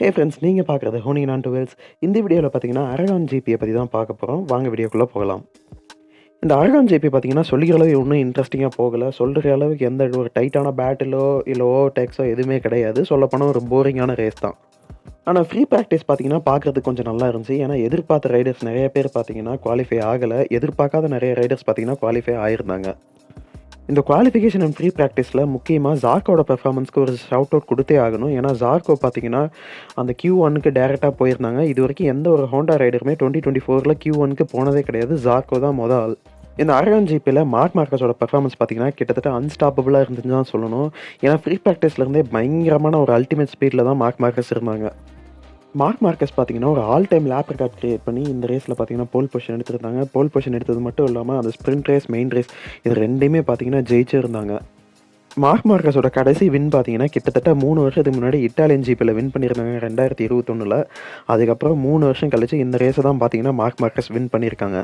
Hey friends, நீங்கள் பார்க்குறது honing on dwells. இந்த வீடியோவில் பார்த்தீங்கன்னா அரகான் ஜிபியை பற்றி தான் பார்க்க போகிறோம். வாங்க வீடியோக்குள்ளே போகலாம். இந்த அரகான் ஜிபி பார்த்தீங்கன்னா சொல்லிக்கிற அளவு ஒன்றும் இன்ட்ரெஸ்டிங்காக போகலை. சொல்கிற அளவுக்கு எந்த ஒரு டைட்டான பேட்டிலோ இல்லை ஓவர்டேக்ஸோ எதுவுமே கிடையாது. சொல்லப்போனால் ஒரு போரிங்கான ரேஸ் தான். ஆனால் ஃப்ரீ ப்ராக்டிஸ் பார்த்தீங்கன்னா பார்க்குறதுக்கு கொஞ்சம் நல்லா இருந்துச்சு. ஏன்னா எதிர்பார்த்த ரைடர்ஸ் நிறைய பேர் பார்த்தீங்கன்னா குவாலிஃபை ஆகலை. எதிர்பார்க்காத நிறைய ரைடர்ஸ் பார்த்தீங்கன்னா குவாலிஃபை ஆகிருந்தாங்க. இந்த குவாலிஃபிகேஷன் அண்ட் ஃப்ரீ ப்ராக்டிஸில் முக்கியமாக ஜார்க்கோட பெர்ஃபார்மன்ஸ்க்கு ஒரு ஷவுட் அவுட் கொடுத்தே ஆகணும். ஏன்னா ஜார்க்கோ பார்த்தீங்கன்னா அந்த Q1க்கு டேரெக்டாக போயிருந்தாங்க. இது வரைக்கும் எந்த ஒரு ஹோண்டா ரைடருமே 2024 Q1க்கு போனதே கிடையாது. ஜார்க்கோ தான் மொதல் ஆள். இந்த அரகான் ஜிபியில் மார்க் மார்க்கஸோட பெர்ஃபார்மன்ஸ் பார்த்தீங்கன்னா கிட்டத்தட்ட அன்ஸ்டாப்பபிளாக இருந்துன்னு தான் சொல்லணும். ஏன்னா ஃப்ரீ ப்ராக்டிஸ்லேருந்தே பயங்கரமான ஒரு அல்டிமேட் ஸ்பீடில் தான் மார்க் மார்க்கஸ் இருந்தாங்க. மார்க் மார்க்கஸ் பார்த்தீங்கன்னா ஒரு all time lab record create பண்ணி இந்த ரேஸில் பார்த்தீங்கன்னா போல் பொசிஷன் எடுத்துருந்தாங்க. போல் பொசிஷன் எடுத்தது மட்டும் இல்லாமல் அந்த ஸ்ப்ரிண்ட் ரேஸ், மெயின் ரேஸ் இது ரெண்டையுமே பார்த்தீங்கன்னா ஜெயிச்சிருந்தாங்க. மார்க் மார்க்கஸோட கடைசி வின் பார்த்தீங்கன்னா கிட்டத்தட்ட 3 வருஷத்துக்கு முன்னாடி இட்டாலியன் ஜிபியில் வின் பண்ணியிருந்தாங்க 2021. அதுக்கப்புறம் 3 வருஷம் கழிச்சு இந்த ரேஸை தான் பார்த்தீங்கன்னா மார்க் மார்க்கஸ் வின் பண்ணியிருக்காங்க.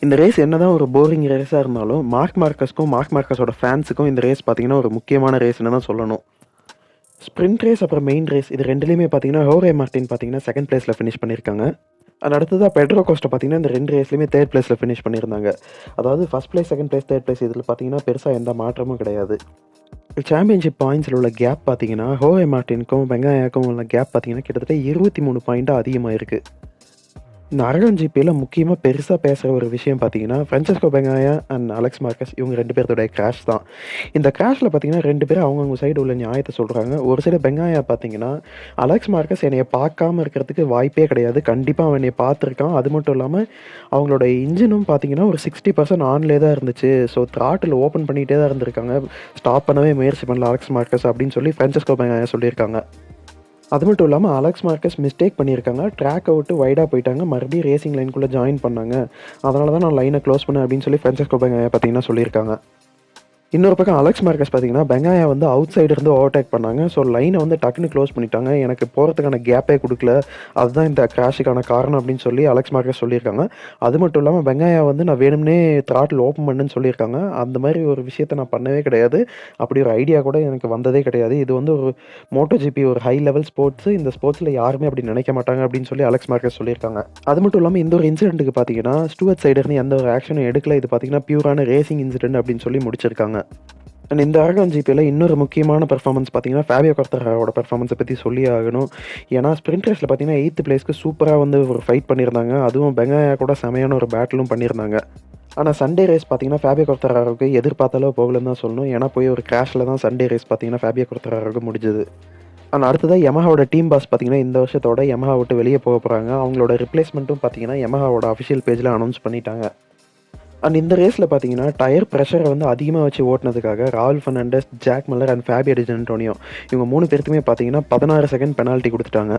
இந்த ரேஸ் என்ன தான் ஒரு போரிங் ரேஸாக இருந்தாலும் மார்க் மார்க்கஸ்க்கும் மார்க் மார்க்கஸோட ஃபேன்ஸுக்கும் இந்த ரேஸ் பார்த்தீங்கன்னா ஒரு முக்கியமான ரேஸ்ன்னு தான் சொல்லணும். ஸ்ப்ரிண்ட் ரேஸ் அப்புறம் மெயின் ரேஸ் இது ரெண்டுலேயுமே பார்த்தீங்கன்னா ஹோரே மார்டின் பார்த்தீங்கன்னா செகண்ட் பிளேஸில் ஃபினிஷ் பண்ணியிருக்காங்க. அது அடுத்ததாக பெட்ரோ கோஸ்ட்டை பார்த்தீங்கன்னா இந்த 2 ரேஸ்லையுமே தேர்ட் பிளேஸில் ஃபினிஷ் பண்ணியிருந்தாங்க. அதாவது first place, second place, third place இதில் பார்த்தீங்கன்னா பெருசாக எந்த மாற்றமும் கிடையாது. சாம்பியன்ஷிப் பாயிண்ட்ஸில் உள்ள கேப் பார்த்தீங்கன்னா ஹோரே மார்டினுக்கும் வெங்காயாக்கும் உள்ள கேப் பார்த்தீங்கன்னா கிட்டத்தட்ட 23 பாயிண்ட்டாக அதிகமாக இருக்குது. இந்த அரகான் ஜிபியில் முக்கியமாக பெருசாக பேசுகிற ஒரு விஷயம் பார்த்தீங்கன்னா ஃப்ரான்சிஸ்கோ பெங்காயா அண்ட் அலெக்ஸ் மார்க்கஸ் இவங்க 2 பேர்த்தோட கிராஷ் தான். இந்த கிராஷில் பார்த்தீங்கன்னா 2 பேரும் அவங்கவுங்க சைடு உள்ள நியாயத்தை சொல்கிறாங்க. ஒரு சைடு பெங்காயா பார்த்தீங்கன்னா அலெக்ஸ் மார்க்கஸ் என்னைய பார்க்காம இருக்கிறதுக்கு வாய்ப்பே கிடையாது, கண்டிப்பாக அவன் என்னை பார்த்துருக்கான். அது மட்டும் இல்லாமல் அவங்களோட இன்ஜினும் பார்த்தீங்கன்னா ஒரு 60% ஆன்லேயே தான் இருந்துச்சு. ஸோ த்ராட்டில் ஓப்பன் பண்ணிகிட்டே தான் இருந்திருக்காங்க, ஸ்டாப் பண்ணவே முயற்சி பண்ணல அலெக்ஸ் மார்க்கஸ் அப்படின்னு சொல்லி ஃப்ரான்சிஸ்கோ பெங்காயா சொல்லியிருக்காங்க. அது மட்டும் இல்லாமல் அலெக்ஸ் மார்க்கஸ் மிஸ்டேக் பண்ணியிருக்காங்க, ட்ராக்கை விட்டு வைடாக போயிட்டாங்க, மறுபடியும் ரேசிங் லைனுக்குள்ளே ஜாயின் பண்ணாங்க, அதனால தான் நான் லைனை க்ளோஸ் பண்ணேன் அப்படின்னு சொல்லி ஃப்ரான்சிஸ்கோ பெங்காயா பார்த்தீங்கன்னா சொல்லியிருக்காங்க. இன்னொரு பக்கம் அலெக்ஸ் மார்க்கஸ் பார்த்தீங்கன்னா பெங்காயா வந்து அவுட் சைடு இருந்து ஓவர்டேக் பண்ணாங்க. ஸோ லைனை வந்து டக்குன்னு க்ளோஸ் பண்ணிட்டாங்க, எனக்கு போகிறதுக்கான கேப்பே கொடுக்கல, அதுதான் இந்த கிராஷுக்கான காரணம் அப்படின்னு சொல்லி அலெக்ஸ் மார்க்கஸ் சொல்லியிருக்காங்க. அது மட்டும் இல்லாமல் பெங்காயா வந்து நான் வேணும்னே த்ராட்டில் ஓப்பன் பண்ணுன்னு சொல்லியிருக்காங்க. அந்த மாதிரி ஒரு விஷயத்தை நான் பண்ணவே கிடையாது, அப்படி ஒரு ஐடியா கூட எனக்கு வந்ததே கிடையாது. இது வந்து ஒரு மோட்டோ ஜிபி ஒரு ஹை லெவல் ஸ்போர்ட்ஸு, இந்த ஸ்போர்ட்ஸில் யாருமே அப்படி நினைக்க மாட்டாங்க அப்படின்னு சொல்லி அலெக்ஸ் மார்க்கஸ் சொல்லியிருக்காங்க. அது மட்டும் இல்லாமல் இந்த ஒரு இன்சிடென்ட்டுக்கு பார்த்தீங்கன்னா ஸ்டூவர்ட் சைடு இருந்து எந்த ஒரு ஆக்ஷனும் எடுக்கல. இது பார்த்தீங்கன்னா பியூரான ரேசிங் இன்சிடென்ட் அப்படின்னு சொல்லி முடிச்சிருக்காங்க. அண்ட் இந்த அரகான் ஜிபியில் இன்னொரு முக்கியமான பெர்ஃபார்மன்ஸ் பார்த்தீங்கன்னா ஃபேபியோ குவார்டராரோட பெர்ஃபார்மன்ஸை பற்றி சொல்லி ஆகணும். ஏன்னா ஸ்ப்ரிண்ட் ரேஸில் பார்த்தீங்கன்னா 8th பிளேஸ்க்கு சூப்பராக வந்து ஒரு ஃபைட் பண்ணியிருந்தாங்க. அதுவும் பெங்காயா கூட செமையான ஒரு பேட்டிலும் பண்ணியிருந்தாங்க. ஆனால் சண்டே ரேஸ் பார்த்தீங்கன்னா ஃபேபியோ குவார்டராரோக்கு எதிர்பார்த்த அளவு போகலன்னு தான் சொல்லணும். ஏன்னா போய் ஒரு கிராஷில் தான் சண்டே ரேஸ் பார்த்தீங்கன்னா ஃபேபியோ குவார்டராரோக்கு முடிஞ்சது. ஆனால் அடுத்ததாக யமஹாவோட டீம் பாஸ் பார்த்தீங்கன்னா இந்த வருஷத்தோட யமஹா விட்டு வெளியே போக போகிறாங்க. அவங்களோட ரிப்ளேஸ்மெண்ட்டும் பார்த்தீங்கன்னா யமஹாவோட அஃபிஷியல் பேஜில் அனௌன்ஸ் பண்ணிட்டாங்க. அண்ட் இந்த ரேஸில் பார்த்தீங்கன்னா டயர் ப்ரெஷரை வந்து அதிகமாக வச்சு ஓட்டினதுக்காக ராகுல் Fernandez, Jack Miller and Fabio Di Giannantonio இவங்க 3 பேருக்குமே பார்த்தீங்கன்னா 16 செகண்ட் பெனால்ட்டி கொடுத்துட்டாங்க.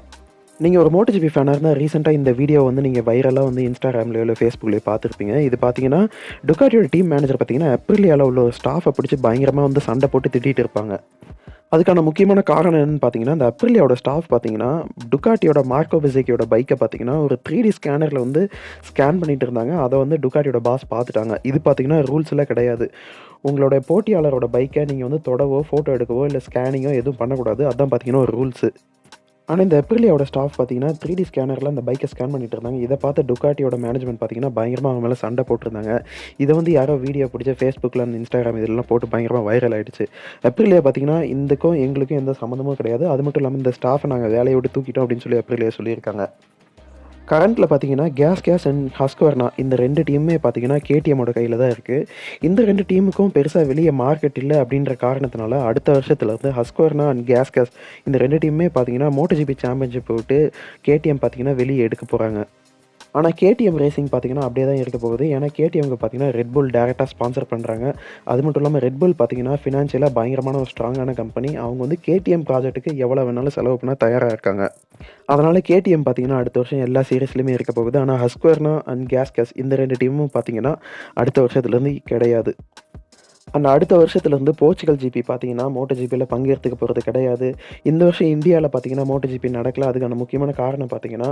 நீங்கள் ஒரு மோட்டோ ஜிபி ஃபேனாக இருந்தால் ரீசெண்டாக இந்த வீடியோ வந்து நீங்கள் வைரலாக வந்து இன்ஸ்டாகிராம்லேயோ இல்லை ஃபேஸ்புக்லேயோ பார்த்துருப்பீங்க. இது பார்த்தீங்கன்னா டுக்காட்டியோட டீம் மேனேஜர் பார்த்தீங்கன்னா ஏப்ரிலியாவில் உள்ள ஒரு ஸ்டாஃபை பிடிச்சி பயங்கரமாக வந்து சண்டை போட்டு திட்டிகிட்டு இருப்பாங்க. அதுக்கான முக்கியமான காரணம் என்னென்னு பார்த்தீங்கன்னா இந்த அப்ரிலியாவோட ஸ்டாஃப் பார்த்தீங்கன்னா டுக்காட்டியோட மார்க்கோ பெசேக்கியோட பைக்கை பார்த்தீங்கன்னா ஒரு 3D ஸ்கேனரில் வந்து ஸ்கேன் பண்ணிட்டு இருந்தாங்க. அதை வந்து டுக்காட்டியோட பாஸ் பார்த்துட்டாங்க. இது பார்த்தீங்கன்னா ரூல்ஸ் எல்லாம் கிடையாது. உங்களோட போட்டியாளரோட பைக்கை நீங்கள் வந்து தொடவோ, ஃபோட்டோ எடுக்கவோ இல்லை ஸ்கேனிங்கோ எதுவும் பண்ணக்கூடாது. அதுதான் பார்த்தீங்கன்னா ஒரு ரூல்ஸு. ஆனால் இந்த ஏப்ரிலியாவோட ஸ்டாஃப் பார்த்தீங்கன்னா 3D ஸ்கேனரில் அந்த பைக்கை ஸ்கேன் பண்ணிட்டு இருந்தாங்க. இதை பார்த்து டுக்காட்டியோட மேனேஜ்மெண்ட் பார்த்தீங்கன்னா பயங்கரமாக அவங்க மேலே சண்டை போட்டிருந்தாங்க. இதை வந்து யாரோ வீடியோ பிடிச்ச ஃபேஸ்புக்கில் அந்த இன்ஸ்டாகிராம் இதெல்லாம் போட்டு பயங்கரமாக வைரல் ஆகிடுச்சு. ஏப்ரிலியா பார்த்தீங்கன்னா எங்களுக்கும் எந்த சம்மந்தமும் கிடையாது, அது மட்டும் இல்லாமல் இந்த ஸ்டாஃபை நாங்கள் வேலையை விட்டு தூக்கிட்டோம் அப்படின்னு சொல்லி ஏப்ரிலியா சொல்லியிருக்காங்க. கரண்ட்டில் பார்த்தீங்கன்னா கேஸ் அண்ட் ஹஸ்க்வர்னா இந்த 2 டீமுமே பார்த்தீங்கன்னா கேடிஎம்மோட கையில் தான் இருக்குது. இந்த 2 டீமுக்கும் பெருசாக வெளியே மார்க்கெட் இல்லை அப்படின்ற காரணத்தினால அடுத்த வருஷத்துலேருந்து ஹஸ்க்வர்னா அண்ட் கேஸ் இந்த 2 டீமுமே பார்த்தீங்கன்னா மோட்டோ ஜிபி சாம்பியன்ஷிப் விட்டு கேடிஎம் பார்த்தீங்கன்னா வெளியே எடுக்க போகிறாங்க. ஆனால் கேடிஎம் ரேசிங் பார்த்தீங்கன்னா அப்படியே தான் இருக்க போகுது. ஏன்னா கேடிஎம்க்கு பார்த்தீங்கன்னா ரெட்புல் டேரெக்டாக ஸ்பான்சர் பண்ணுறாங்க. அது மட்டும் இல்லாமல் ரெட்புல் பார்த்தீங்கன்னா ஃபினான்ஷியலாக பயங்கரமான ஒரு ஸ்ட்ராங்கான கம்பெனி. அவங்க வந்து கேடிஎம் ப்ராஜெக்ட்டுக்கு எவ்வளோ வேணாலும் செலவு பண்ண தயாராக இருக்காங்க. அதனால் கேடிஎம் பார்த்தீங்கன்னா அடுத்த வருஷம் எல்லா சீரீஸ்லையுமே இருக்க போகுது. ஆனால் ஹஸ்க்வர்னா அண்ட் கேஸ் இந்த 2 டீமும் பார்த்தீங்கன்னா அடுத்த வருஷத்துலேருந்து கிடையாது. அந்த அடுத்த வருஷத்துலேருந்து போர்ச்சுகல் ஜிபி பார்த்தீங்கன்னா மோட்டோ ஜிபியில் பங்கேற்றுக்க போகிறது கிடையாது. இந்த வருஷம் இந்தியாவில் பார்த்தீங்கன்னா மோட்டோ ஜிபி நடக்கல. அதுக்கான முக்கியமான காரணம் பார்த்தீங்கன்னா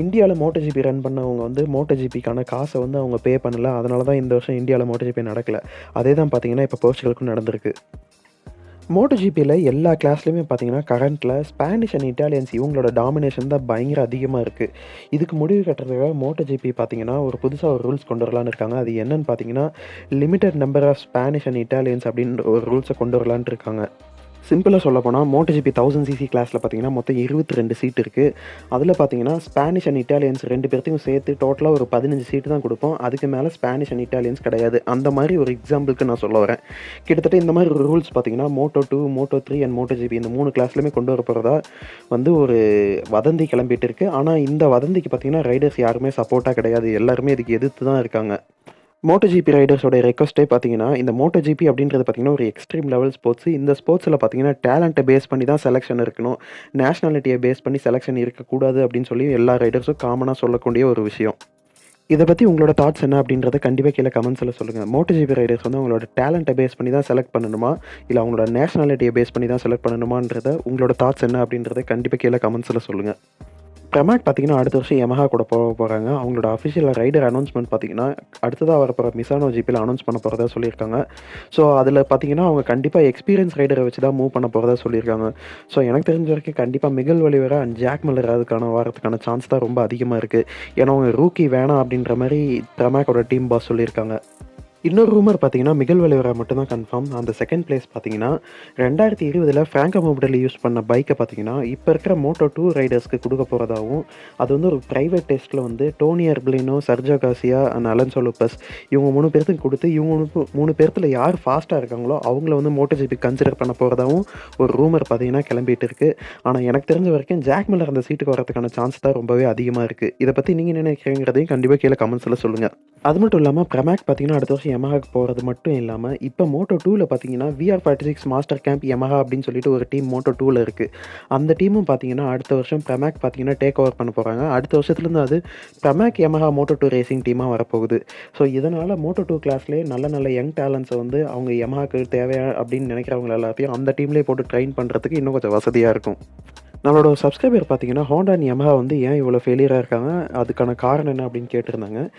இந்தியாவில் மோட்டோ ஜிபி ரன் பண்ணவங்க வந்து மோட்டோ ஜிபிக்கான காசை வந்து அவங்க பே பண்ணல. அதனால தான் இந்த வருஷம் இந்தியாவில் மோட்டோ ஜிபி நடக்கல. அதே தான் பார்த்தீங்கன்னா இப்போ போர்ச்சுகலுக்கும் நடந்திருக்கு. MotoGPல எல்லா கிளாஸ்லயுமே பார்த்தீங்கன்னா, கரண்ட்ல ஸ்பானிஷ் அண்ட் இட்டாலியன்ஸ் இவங்களோட டாமினேஷன் தான் பயங்கர அதிகமா இருக்கு. இதுக்கு முடிவு கட்டுறதுக்காக MotoGP பார்த்தீங்கன்னா, புதுசா ஒரு ரூல்ஸ் கொண்டு வரலான்னு இருக்காங்க. அது என்னன்னு பார்த்தீங்கன்னா, limited number of Spanish and Italians அப்படின்னு ஒரு ரூல்ஸ கொண்டு வரலான்ட்டு இருக்காங்க. சிம்பிளா சொல்லப்போனா, MotoGP 1000 சிசி கிளாஸ்ல பார்த்தீங்கன்னா, மொத்தம் 22 சீட் இருக்கு. அதில பார்த்தீங்கன்னா, ஸ்பானிஷ் அண்ட் இட்டாலியன்ஸ் 2 பேர்த்துக்கும் சேர்த்து டோட்டலா ஒரு 15 சீட்டு தான் குடுப்போம். அதுக்கு மேல ஸ்பானிஷ் அண்ட் இட்டாலியன்ஸ் கிடையாது. அந்த மாரி ஒரு எக்ஸாம்பிளுக்கு நான் சொல்ல வரேன். கிட்டத்தட்ட இந்த மாரி ஒரு ரூல்ஸ் பார்த்தீங்கன்னா, Moto2, Moto3 அண்ட் MotoGP இந்த 3 கிளாஸ்லயுமே கொண்டு வரப்போறதா ஒரு வதந்தி கிளம்பிட்டு இருக்கு. ஆனா, இந்த வதந்திக்கு பார்த்தீங்கன்னா, ரைடர்ஸ் யாருமே சப்போர்ட்டா கிடையாது. எல்லாருமே இதுக்கு எதிர்த்து தான் இருக்காங்க. MotoGP ரைடர்ஸோட ரெக்வெஸ்ட்டே பார்த்தீங்கன்னா, இந்த MotoGP அப்படின்றது பார்த்தீங்கன்னா, ஒரு எக்ஸ்ட்ரீம் லெவல் ஸ்போர்ட்ஸ். இந்த ஸ்போர்ட்ஸ்ல பார்த்தீங்கன்னா, டேலண்ட்ட பேஸ் பண்ணி தான் செலக்ஷன் இருக்கணும். நேஷனாலிட்டிய பேஸ் பண்ணி செலக்ஷன் இருக்கக்கூடாது அப்படின்னு சொல்லி எல்லா ரைடர்ஸும் காமனா சொல்லக்கூடிய ஒரு விஷயம். இத பத்தி உங்களோட தாட்ஸ் என்ன அப்படின்றத கண்டிப்பா கீழ கமெண்ட்ஸ்ல சொல்லுங்க. MotoGP ரைடர்ஸ் அவங்களோட டேலண்ட்ட பேஸ் பண்ணி தான் செலக்ட் பண்ணணுமா? இல்ல அவங்களோட நேஷனாலிட்டிய பேஸ் பண்ணி தான் செலக்ட் பண்ணணுமான்றத உங்களோட தாட்ஸ் என்ன அப்படின்றத கண்டிப்பா கீழ கமெண்ட்ஸ்ல சொல்லுங்க. Pramac பார்த்தீங்கன்னா, அடுத்த வருஷம் Yamaha கூட போறாங்க. அவங்களோட அஃபிஷியல் ரைடர் அனௌன்ஸ்மென்ட் பார்த்தீங்கன்னா, அடுத்ததா வரப்போற மிசானோ ஜிபில அனௌன்ஸ் பண்ண போறதா சொல்லியிருக்காங்க. ஸோ, அதில பார்த்தீங்கன்னா, அவங்க கண்டிப்பா எக்ஸ்பீரியன்ஸ் ரைடர வச்சு தான் மூவ் பண்ண போறதா சொல்லியிருக்காங்க. ஸோ, எனக்கு தெரிஞ்ச வரைக்கும் கண்டிப்பா Miguel Oliveira and Jack Miller வரதுக்கான சான்ஸ் தான் ரொம்ப அதிகமா இருக்கு. ஏன்னா, அவங்க ரூக்கி வேணாம் அப்படின்ற மாரி Pramacோட டீம் பாஸ் சொல்லியிருக்காங்க. இன்னொரு ரூமர் பார்த்தீங்கன்னா, மிகல் ஒலிவேரா மட்டும் தான் கன்ஃபார்ம். அந்த செகண்ட் பிளேஸ் பார்த்தீங்கன்னா, 2020ல ஃப்ராங்கோ மொபிடல் யூஸ் பண்ண பைக்க பார்த்தீங்கன்னா, இப்ப இருக்கிற Moto2 ரைடர்ஸ்க்கு குடுக்க போறதாவும், அது ஒரு பிரைவேட் டெஸ்ட்ல Toni Arbolino, Sergio Garcia and Alonso Lopez இவங்க 3 பேர்த்துக்கு குடுத்து, இவங்க 3 பேர்த்துல யார் ஃபாஸ்ட்டா இருக்காங்களோ, அவங்கள MotoGP கன்சிடர் பண்ண போறதாவும் ஒரு ரூமர் பார்த்தீங்கன்னா கிளம்பிட்டு இருக்கு. ஆனா, எனக்கு தெரிஞ்ச வரைக்கும் ஜாக் மில்லர் அந்த சீட்டுக்கு வரதுக்கான சான்ஸ் தான் ரொம்பவே அதிகமா இருக்கு. இத பத்தி நீங்க என்ன நினைக்கிறீங்கறதையும் கண்டிப்பா கீழ கமெண்ட்ஸ்ல சொல்லுங்க. அது மட்டும் இல்லாம Pramac பார்த்தீங்கன்னா, அடுத்த வருஷம் Yamahaக்கு போறது மட்டும் இல்லாம, இப்ப Moto2ல பார்த்தீங்கன்னா, VR46 மாஸ்டர் கேம்ப் Yamaha அப்படின்னு சொல்லிட்டு ஒரு டீம் Moto2ல இருக்கு. அந்த டீமும் பார்த்தீங்கன்னா, அடுத்த வருஷம் Pramac பார்த்தீங்கன்னா, டேக் ஓவர் பண்ண போறாங்க. அடுத்த வருஷத்துலருந்து அது Pramac Yamaha Moto2 ரேசிங் டீமா வரப்போகுது. ஸோ, இதனால Moto2 கிளாஸ்லயே நல்ல நல்ல யங் டேலண்ட்ஸ அவங்க Yamahaக்கு தேவையா அப்படின்னு நினைக்கிறவங்க எல்லாத்தையும் அந்த டீம்லயே போட்டு ட்ரெயின் பண்றதுக்கு இன்னும் கொஞ்சம் வசதியா இருக்கும். நம்மளோட ஒரு சப்ஸ்கிரைபர் பார்த்தீங்கன்னா, ஹோண்டா அண்ட் Yamaha ஏன் இவ்வளோ ஃபெயிலியரா இருக்காங்க? அதுக்கான காரணம் என்ன அப்படின்னு கேட்டிருந்தாங்க.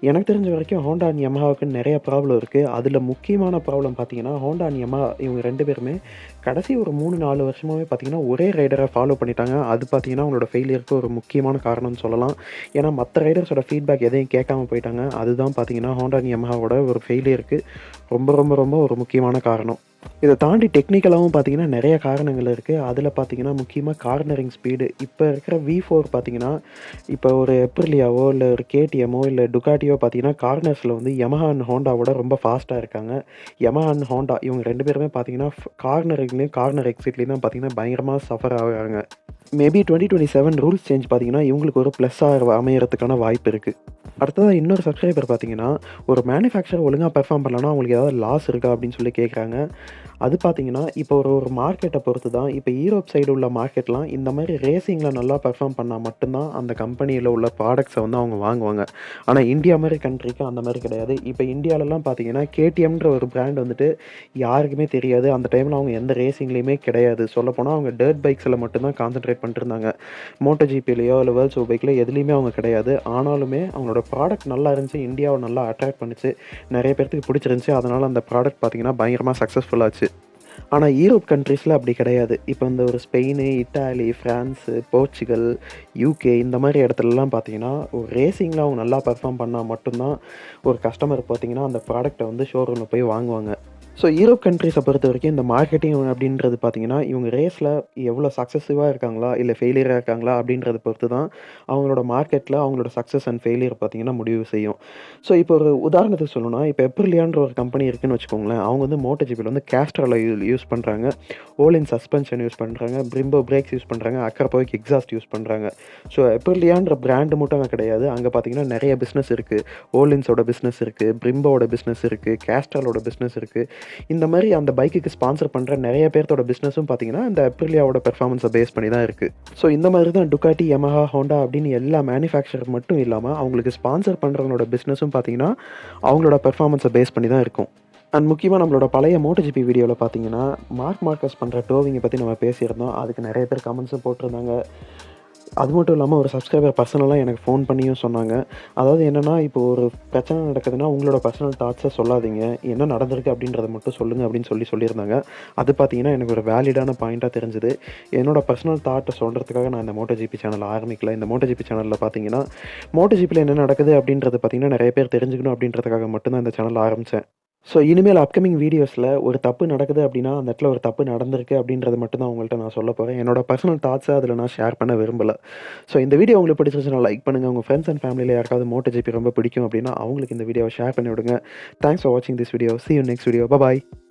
எனக்கு தெரிஞ்ச வரைக்கும் ஹோண்டா அண்ட் Yamahaவுக்கு நெறைய ப்ராப்ளம் இருக்கு. அதில முக்கியமான ப்ராப்ளம் பார்த்தீங்கன்னா, ஹோண்டா அண்ட் Yamaha இவங்க 2 பேருமே கடைசி ஒரு 3, 4 வருஷமாவே பார்த்தீங்கன்னா, ஒரே ரைடர ஃபாலோ பண்ணிட்டாங்க. அது பார்த்தீங்கன்னா, அவங்களோட ஃபெயிலியருக்கு ஒரு முக்கியமான காரணம்னு சொல்லலாம். ஏன்னா, மத்த ரைடர்ஸோட ஃபீட்பேக் எதையும் கேட்காம போயிட்டாங்க. அதுதான் பார்த்தீங்கன்னா, ஹோண்டா அண்ட் Yamahaவோட ஒரு ஃபெயிலியருக்கு ரொம்ப ரொம்ப ரொம்ப ஒரு முக்கியமான காரணம். இத தாண்டி டெக்னிக்கலாவும் பார்த்தீங்கன்னா, நெறைய காரணங்கள் இருக்கு. அதில பார்த்தீங்கன்னா, முக்கியமா கார்னரிங் ஸ்பீடு. இப்ப இருக்கிற V4 பார்த்தீங்கன்னா, இப்ப ஒரு Apriliaவோ, இல்ல ஒரு KTMஓ, இல்ல Ducatiயோ பார்த்தீங்கன்னா, கார்னர்ஸ்ல Yamaha அண்ட் Hondaவோட ரொம்ப ஃபாஸ்ட்டா இருக்காங்க. Yamaha அண்ட் Honda இவங்க 2 பேருமே பார்த்தீங்கன்னா, கார்னரிங்லயும், கார்னர் எக்ஸிட்லயும் தான் பார்த்தீங்கன்னா, பயங்கரமா சஃபர் ஆகுறாங்க. மேபி 2027 ரூல்ஸ் சேஞ்ச் பார்த்தீங்கன்னா, இவங்களுக்கு ஒரு ப்ளஸ்ஸா அமையறதுக்கான வாய்ப்பு இருக்கு. அடுத்ததா இன்னொரு சப்ஸ்கிரைபர் பார்த்தீங்கன்னா, ஒரு மேனுஃபேக்சரர் ஒழுங்கா பெர்ஃபார்ம் பண்ணலனா, அவங்களுக்கு ஏதாவது லாஸ் இருக்கா அப்படின்னு சொல்லி கேட்குறாங்க. அது பார்த்தீங்கன்னா, இப்போ ஒரு ஒரு மார்க்கெட்ட பொறுத்து தான். இப்ப ஈரோப் சைடு உள்ள மார்க்கெட்லாம் இந்த மாரி ரேசிங்ல நல்லா பெர்ஃபார்ம் பண்ணா மட்டும் தான் அந்த கம்பெனியில உள்ள ப்ராடக்ட்ஸ அவங்க வாங்குவாங்க. ஆனா, இந்தியா மாரி கண்ட்ரிக்கு அந்த மாரி கிடையாது. இப்ப இந்தியாலலாம் பார்த்தீங்கன்னா, KTMன்ற ஒரு பிராண்ட் யாருக்குமே தெரியாது. அந்த டைம்ல அவங்க எந்த ரேசிங்லயுமே கிடையாது. சொல்லப்போனா அவங்க டர்ட் பைக்ஸ்ல மட்டும் தான் கான்சன்ட்ரேட் பண்ணிட்டு இருந்தாங்க. MotoGPலயோ இல்ல வேர்ல்ட் சூப்பர் பைக்ல எதுலயுமே அவங்க கிடையாது. ஆனாலுமே அவங்களோட ப்ராடக்ட் நல்லா இருந்துச்சு. இந்தியாவ நல்லா அட்ராக்ட் பண்ணுச்சு. நெறைய பேத்துக்கு பிடிச்சிருந்துச்சு. அதனால அந்த ப்ராடக்ட் பார்த்தீங்கன்னா, பயங்கரமா சக்சஸ்ஃபுல் ஆச்சு. ஆனா, ஈரோப் கண்ட்ரீஸ்ல அப்படி கிடையாது. இப்ப இந்த ஒரு Spain, Italy, France, Portugal, UK இந்த மாரி இடத்துலலாம் பார்த்தீங்கன்னா, ஒரு ரேசிங்ல அவங்க நல்லா பெர்ஃபார்ம் பண்ணா மட்டும் தான் ஒரு கஸ்டமர் பார்த்தீங்கன்னா, அந்த ப்ராடக்ட்ட ஷோரூம்ல போய் வாங்குவாங்க. ஸோ, ஈரோப் கண்ட்ரீஸ பொறுத்தவரைக்கும் இந்த மார்க்கெட்டிங் அப்படின்றது பார்த்தீங்கன்னா, இவங்க ரேஸ்ல எவ்வளோ சக்சஸிவா இருக்காங்களா, இல்ல ஃபெயிலியரா இருக்காங்களா அப்படின்றத பொறுத்து தான் அவங்களோட மார்க்கெட்ல அவங்களோட சக்சஸ் அண்ட் ஃபெயிலியர் பார்த்தீங்கன்னா முடிவு செய்யும். ஸோ, இப்போ ஒரு உதாரணத்துக்கு சொல்லணும்னா, இப்போ Apriliaன்ற ஒரு கம்பெனி இருக்குன்னு வச்சுக்கோங்களேன். அவங்க MotoGPல Castrolல யூஸ் பண்றாங்க. ஓலின் சஸ்பென்ஷன் யூஸ் பண்றாங்க. Brembo பிரேக்ஸ் யூஸ் பண்றாங்க. Akrapovic எக்ஸாஸ்ட் யூஸ் பண்றாங்க. ஸோ, Apriliaன்ற பிராண்ட் மட்டும் அங்க கிடையாது. அங்க பார்த்தீங்கன்னா நெறைய பிசினஸ் இருக்கு. ஓலின்ஸோட பிசினஸ் இருக்கு. Bremboவோட பிசினஸ் இருக்கு. Castrolோட பிசினஸ் இருக்கு. இந்த மாரி அந்த பைக்குக்கு ஸ்பான்சர் பண்ற நெறைய பேர்த்தோட பிசினஸும் பார்த்தீங்கன்னா, இந்த Apriliaவோட பெர்ஃபார்மன்ஸ பேஸ் பண்ணி தான் இருக்கு. ஸோ, இந்த மாதிரி தான் Ducati, Yamaha, Honda அப்படின்னு எல்லா மேனுஃபேக்சரர் மட்டும் இல்லாம, அவங்களுக்கு ஸ்பான்சர் பண்றவங்களோட பிசினஸும் பார்த்தீங்கன்னா, அவங்களோட பெர்ஃபார்மன்ஸ பேஸ் பண்ணி தான் இருக்கும். அண்ட் முக்கியமா நம்மளோட பழைய MotoGP வீடியோல பார்த்தீங்கன்னா, மார்க் மார்கஸ் பண்ற டோவிங்க பத்தி நம்ம பேசியிருந்தோம். அதுக்கு நெறைய பேர் கமெண்ட்ஸும் போட்டிருந்தாங்க. அது மட்டும் இல்லாம ஒரு சப்ஸ்கிரைபர் பர்சனலா எனக்கு ஃபோன் பண்ணியும் சொன்னாங்க. அதாவது என்னன்னா, இப்போ ஒரு பிரச்சனை நடக்குதுன்னா, உங்களோட பர்சனல் தாட்ஸ சொல்லாதீங்க. என்ன நடந்திருக்கு அப்படின்றத மட்டும் சொல்லுங்க அப்படின்னு சொல்லியிருந்தாங்க. அது பார்த்தீங்கன்னா, எனக்கு ஒரு வேலிடான பாயிண்ட்டா தெரிஞ்சது. என்னோட பர்சனல் தாட்ட சொல்றதுக்காக நான் இந்த MotoGP சேனல் ஆரம்பிக்கல. இந்த MotoGP சேனல்ல பார்த்தீங்கன்னா, MotoGPல என்ன நடக்குது அப்படின்றது பார்த்தீங்கன்னா, நெறைய பேர் தெரிஞ்சுக்கணும் அப்படின்றதுக்காக மட்டும் தான் இந்த சேனல் ஆரம்பிச்சேன். ஸோ, இனிமேல் அப்கமிங் வீடியோஸ்ல ஒரு தப்பு நடக்குது அப்டின்னா, அந்த இடத்துல ஒரு தப்பு நடந்திருக்கு அப்டின்றத மட்டும் தான் உங்கள்ட்ட நான் சொல்லப் போறேன். என்னோட பர்சனல் தாட்ஸ அதில நான் ஷேர் பண்ண விரும்பல. ஸோ, இந்த வீடியோ உங்களுக்கு பிடிச்சிருந்துச்சுன்னா லைக் பண்ணுங்க. உங்க ஃப்ரெண்ட்ஸ் அண்ட் ஃபேமிலில யாருக்காவது MotoGP ரொம்ப பிடிக்கும் அப்டின்னா, அவங்களுக்கு இந்த வீடியோவ ஷேர் பண்ணி விடுங்க. தேங்க்ஸ் ஃபார் வாட்சிங் this video. Sea you next video. Bye.